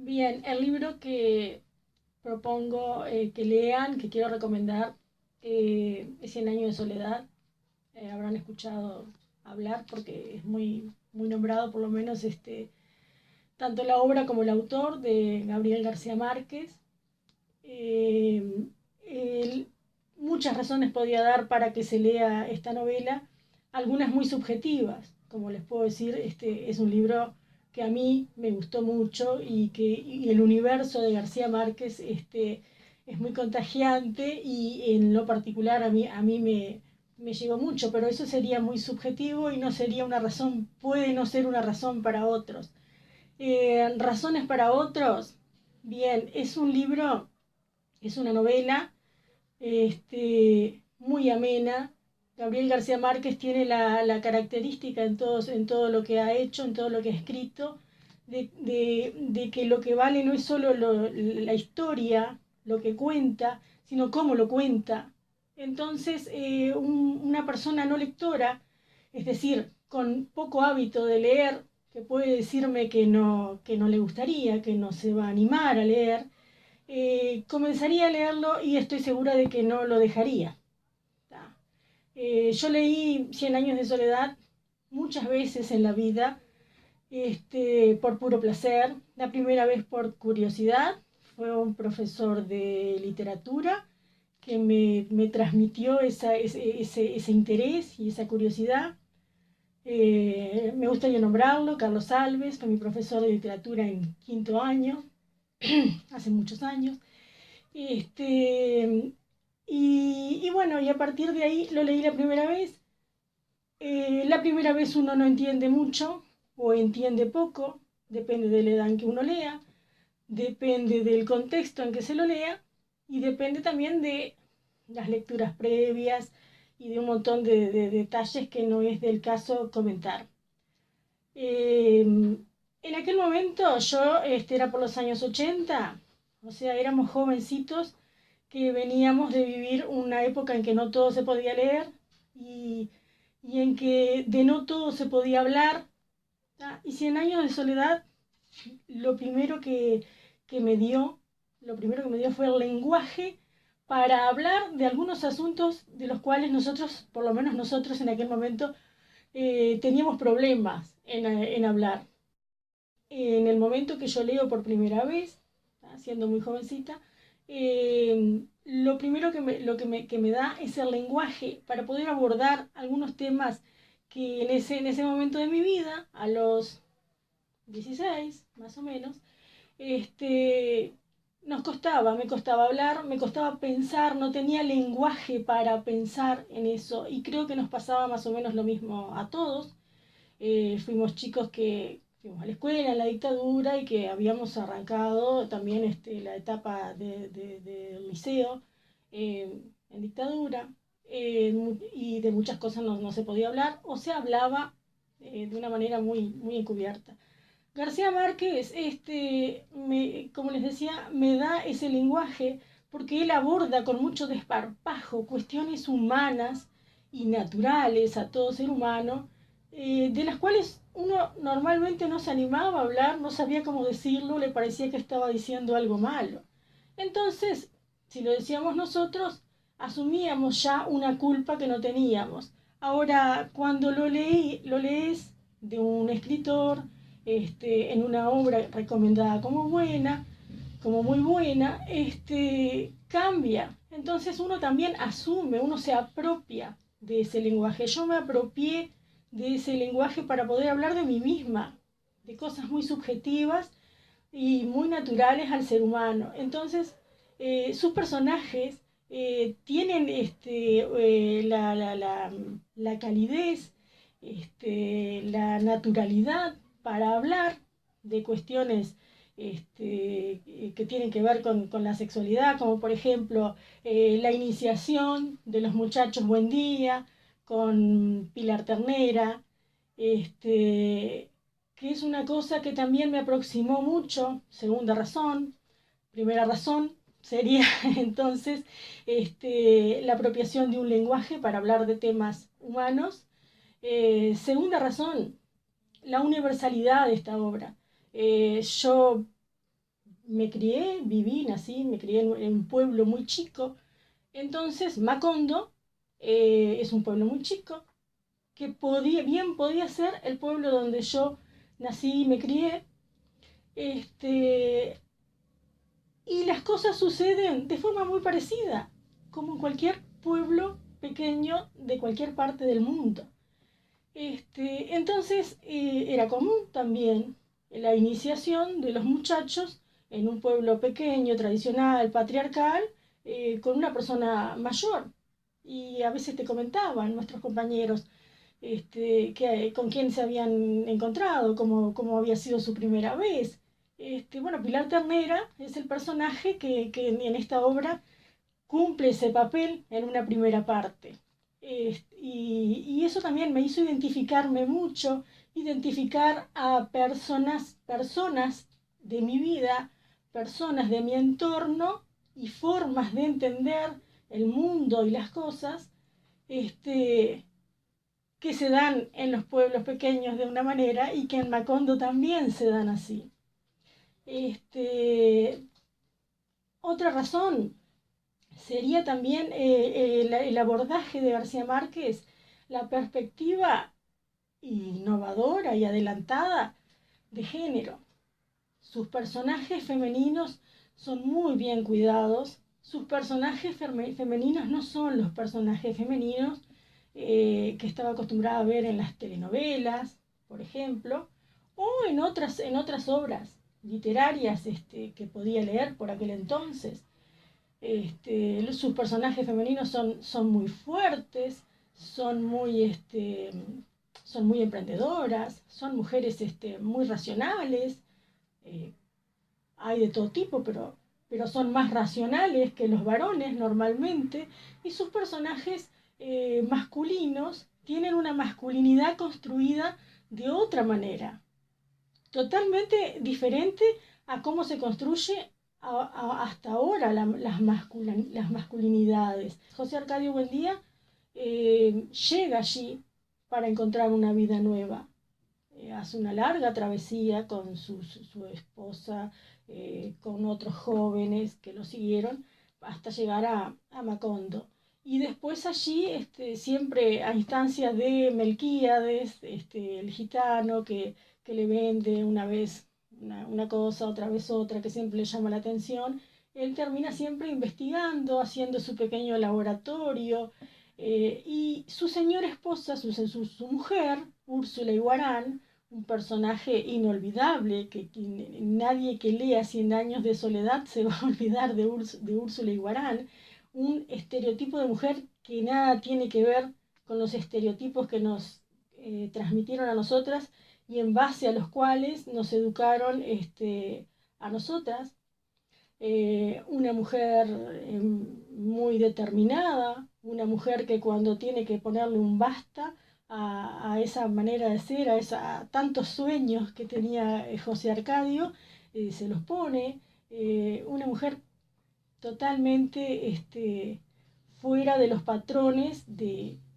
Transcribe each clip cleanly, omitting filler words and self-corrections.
Bien, el libro que propongo que lean, que quiero recomendar, es Cien años de soledad. Habrán escuchado hablar porque es muy nombrado, por lo menos tanto la obra como el autor de Gabriel García Márquez. Eh, él, Muchas razones podía dar para que se lea esta novela, algunas muy subjetivas, como les puedo decir, es un libro que a mí me gustó mucho y el universo de García Márquez es muy contagiante y en lo particular a mí me llegó mucho, pero eso sería muy subjetivo y no sería una razón, puede no ser una razón para otros. Razones para otros, bien, es un libro, es una novela muy amena. Gabriel García Márquez tiene la característica en todo lo que ha hecho, en todo lo que ha escrito, de que lo que vale no es solo la historia, lo que cuenta, sino cómo lo cuenta. Entonces, una persona no lectora, es decir, con poco hábito de leer, que puede decirme que no le gustaría, que no se va a animar a leer, comenzaría a leerlo y estoy segura de que no lo dejaría. Yo leí Cien años de soledad muchas veces en la vida, por puro placer. La primera vez por curiosidad, fue un profesor de literatura que me transmitió ese interés y esa curiosidad. Me gustaría nombrarlo, Carlos Alves, fue mi profesor de literatura en quinto año, hace muchos años. Este, y bueno, y a partir de ahí lo leí la primera vez. La primera vez uno no entiende mucho o entiende poco, depende de la edad en que uno lea, depende del contexto en que se lo lea y depende también de las lecturas previas y de un montón de detalles que no es del caso comentar. En aquel momento yo, era por los años 80, o sea, éramos jovencitos que veníamos de vivir una época en que no todo se podía leer y, y en que de no todo se podía hablar. ¿tá? Y Cien años de soledad, lo primero que me dio, lo primero que me dio fue el lenguaje para hablar de algunos asuntos de los cuales nosotros, por lo menos nosotros en aquel momento, teníamos problemas en hablar. En el momento que yo leo por primera vez, siendo muy jovencita, lo primero que me da es el lenguaje para poder abordar algunos temas que en ese momento de mi vida, a los 16 más o menos, este, me costaba hablar, me costaba pensar, no tenía lenguaje para pensar en eso y creo que nos pasaba más o menos lo mismo a todos. Fuimos chicos que fuimos a la escuela en la dictadura y que habíamos arrancado también la etapa del liceo en dictadura, y de muchas cosas no se podía hablar o se hablaba de una manera muy encubierta. García Márquez, como les decía, me da ese lenguaje porque él aborda con mucho desparpajo cuestiones humanas y naturales a todo ser humano, de las cuales uno normalmente no se animaba a hablar, no sabía cómo decirlo, le parecía que estaba diciendo algo malo. Entonces, si lo decíamos nosotros, asumíamos ya una culpa que no teníamos. Ahora, cuando lo lees de un escritor, en una obra recomendada como muy buena, cambia. Entonces uno también asume, uno se apropia de ese lenguaje. Yo me apropié de ese lenguaje para poder hablar de mí misma, de cosas muy subjetivas y muy naturales al ser humano. Entonces, sus personajes tienen la calidez, la naturalidad para hablar de cuestiones que tienen que ver con la sexualidad, como por ejemplo la iniciación de los muchachos Buen Día con Pilar Ternera, que es una cosa que también me aproximó mucho. Segunda razón. Primera razón sería entonces la apropiación de un lenguaje para hablar de temas humanos. Segunda razón, la universalidad de esta obra. Yo me crié en un pueblo muy chico. Entonces, Macondo es un pueblo muy chico que bien podía ser el pueblo donde yo nací y me crié. Y las cosas suceden de forma muy parecida, como en cualquier pueblo pequeño de cualquier parte del mundo. Entonces era común también la iniciación de los muchachos en un pueblo pequeño, tradicional, patriarcal, con una persona mayor. Y a veces te comentaban nuestros compañeros con quién se habían encontrado, cómo había sido su primera vez. Bueno, Pilar Ternera es el personaje que en esta obra cumple ese papel en una primera parte. Y eso también me hizo identificarme mucho, identificar a personas de mi vida, personas de mi entorno y formas de entender el mundo y las cosas que se dan en los pueblos pequeños de una manera y que en Macondo también se dan así. Otra razón sería también el abordaje de García Márquez, la perspectiva innovadora y adelantada de género. Sus personajes femeninos son muy bien cuidados. Sus personajes femeninos no son los personajes femeninos que estaba acostumbrada a ver en las telenovelas, por ejemplo, o en otras obras literarias que podía leer por aquel entonces. Sus personajes femeninos son muy fuertes, son muy emprendedoras, son mujeres muy racionales. Hay de todo tipo, pero son más racionales que los varones normalmente, y sus personajes masculinos tienen una masculinidad construida de otra manera, totalmente diferente a cómo se construye hasta ahora las masculinidades. José Arcadio Buendía llega allí para encontrar una vida nueva. Hace una larga travesía con su esposa, con otros jóvenes que lo siguieron hasta llegar a Macondo. Y después allí, siempre a instancias de Melquíades, el gitano que le vende una vez una cosa, otra vez otra, que siempre le llama la atención, él termina siempre investigando, haciendo su pequeño laboratorio, y su señora esposa, su mujer, Úrsula Iguarán, un personaje inolvidable, que nadie que lea Cien años de soledad se va a olvidar de Úrsula Iguarán, un estereotipo de mujer que nada tiene que ver con los estereotipos que nos transmitieron a nosotras y en base a los cuales nos educaron a nosotras. Una mujer muy determinada, una mujer que cuando tiene que ponerle un basta a esa manera de ser, a tantos sueños que tenía José Arcadio, se los pone. Una mujer totalmente fuera de los patrones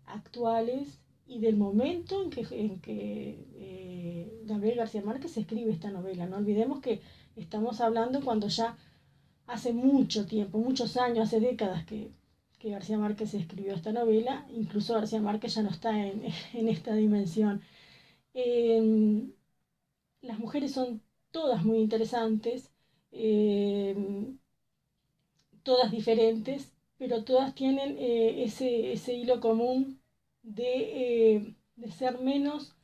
actuales y del momento en que Gabriel García Márquez escribe esta novela. No olvidemos que estamos hablando cuando ya hace mucho tiempo, muchos años, hace décadas que García Márquez escribió esta novela. Incluso García Márquez ya no está en esta dimensión. Las mujeres son todas muy interesantes, todas diferentes, pero todas tienen ese hilo común de ser menos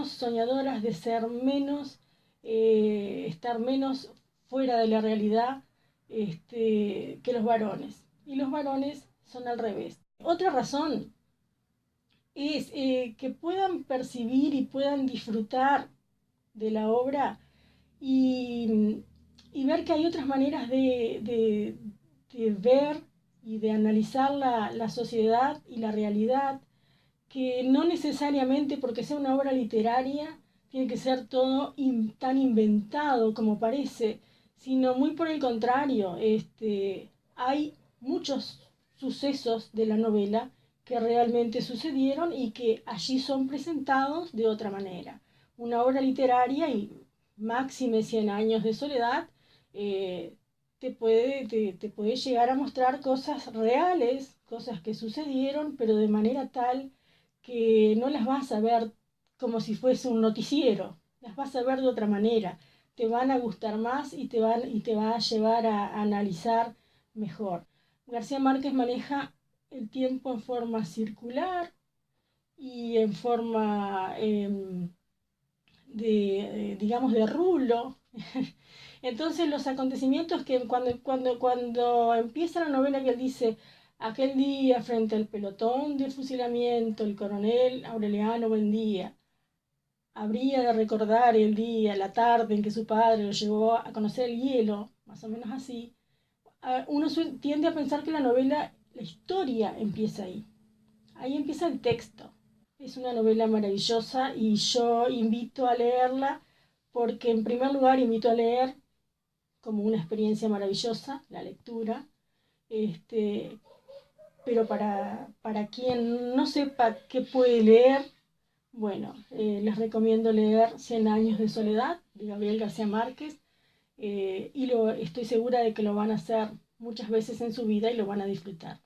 soñadoras, de ser menos, estar menos fuera de la realidad que los varones. Y los varones son al revés. Otra razón es que puedan percibir y puedan disfrutar de la obra y ver que hay otras maneras de ver y de analizar la sociedad y la realidad, que no necesariamente porque sea una obra literaria tiene que ser todo tan inventado como parece, sino muy por el contrario. Hay muchos sucesos de la novela que realmente sucedieron y que allí son presentados de otra manera. Una obra literaria y máxime 100 años de soledad, te puede llegar a mostrar cosas reales, cosas que sucedieron, pero de manera tal que no las vas a ver como si fuese un noticiero, las vas a ver de otra manera, te van a gustar más y te va a llevar a analizar mejor. García Márquez maneja el tiempo en forma circular y en forma digamos, de rulo. Entonces los acontecimientos que cuando empieza la novela que él dice, aquel día frente al pelotón de fusilamiento, el coronel Aureliano Buendía habría de recordar el día, la tarde en que su padre lo llevó a conocer el hielo, más o menos así, uno tiende a pensar que la novela, la historia empieza ahí. Ahí empieza el texto. Es una novela maravillosa y yo invito a leerla porque en primer lugar invito a leer como una experiencia maravillosa, la lectura, este, pero para quien no sepa qué puede leer, bueno, les recomiendo leer Cien años de soledad de Gabriel García Márquez y estoy segura de que lo van a hacer muchas veces en su vida y lo van a disfrutar.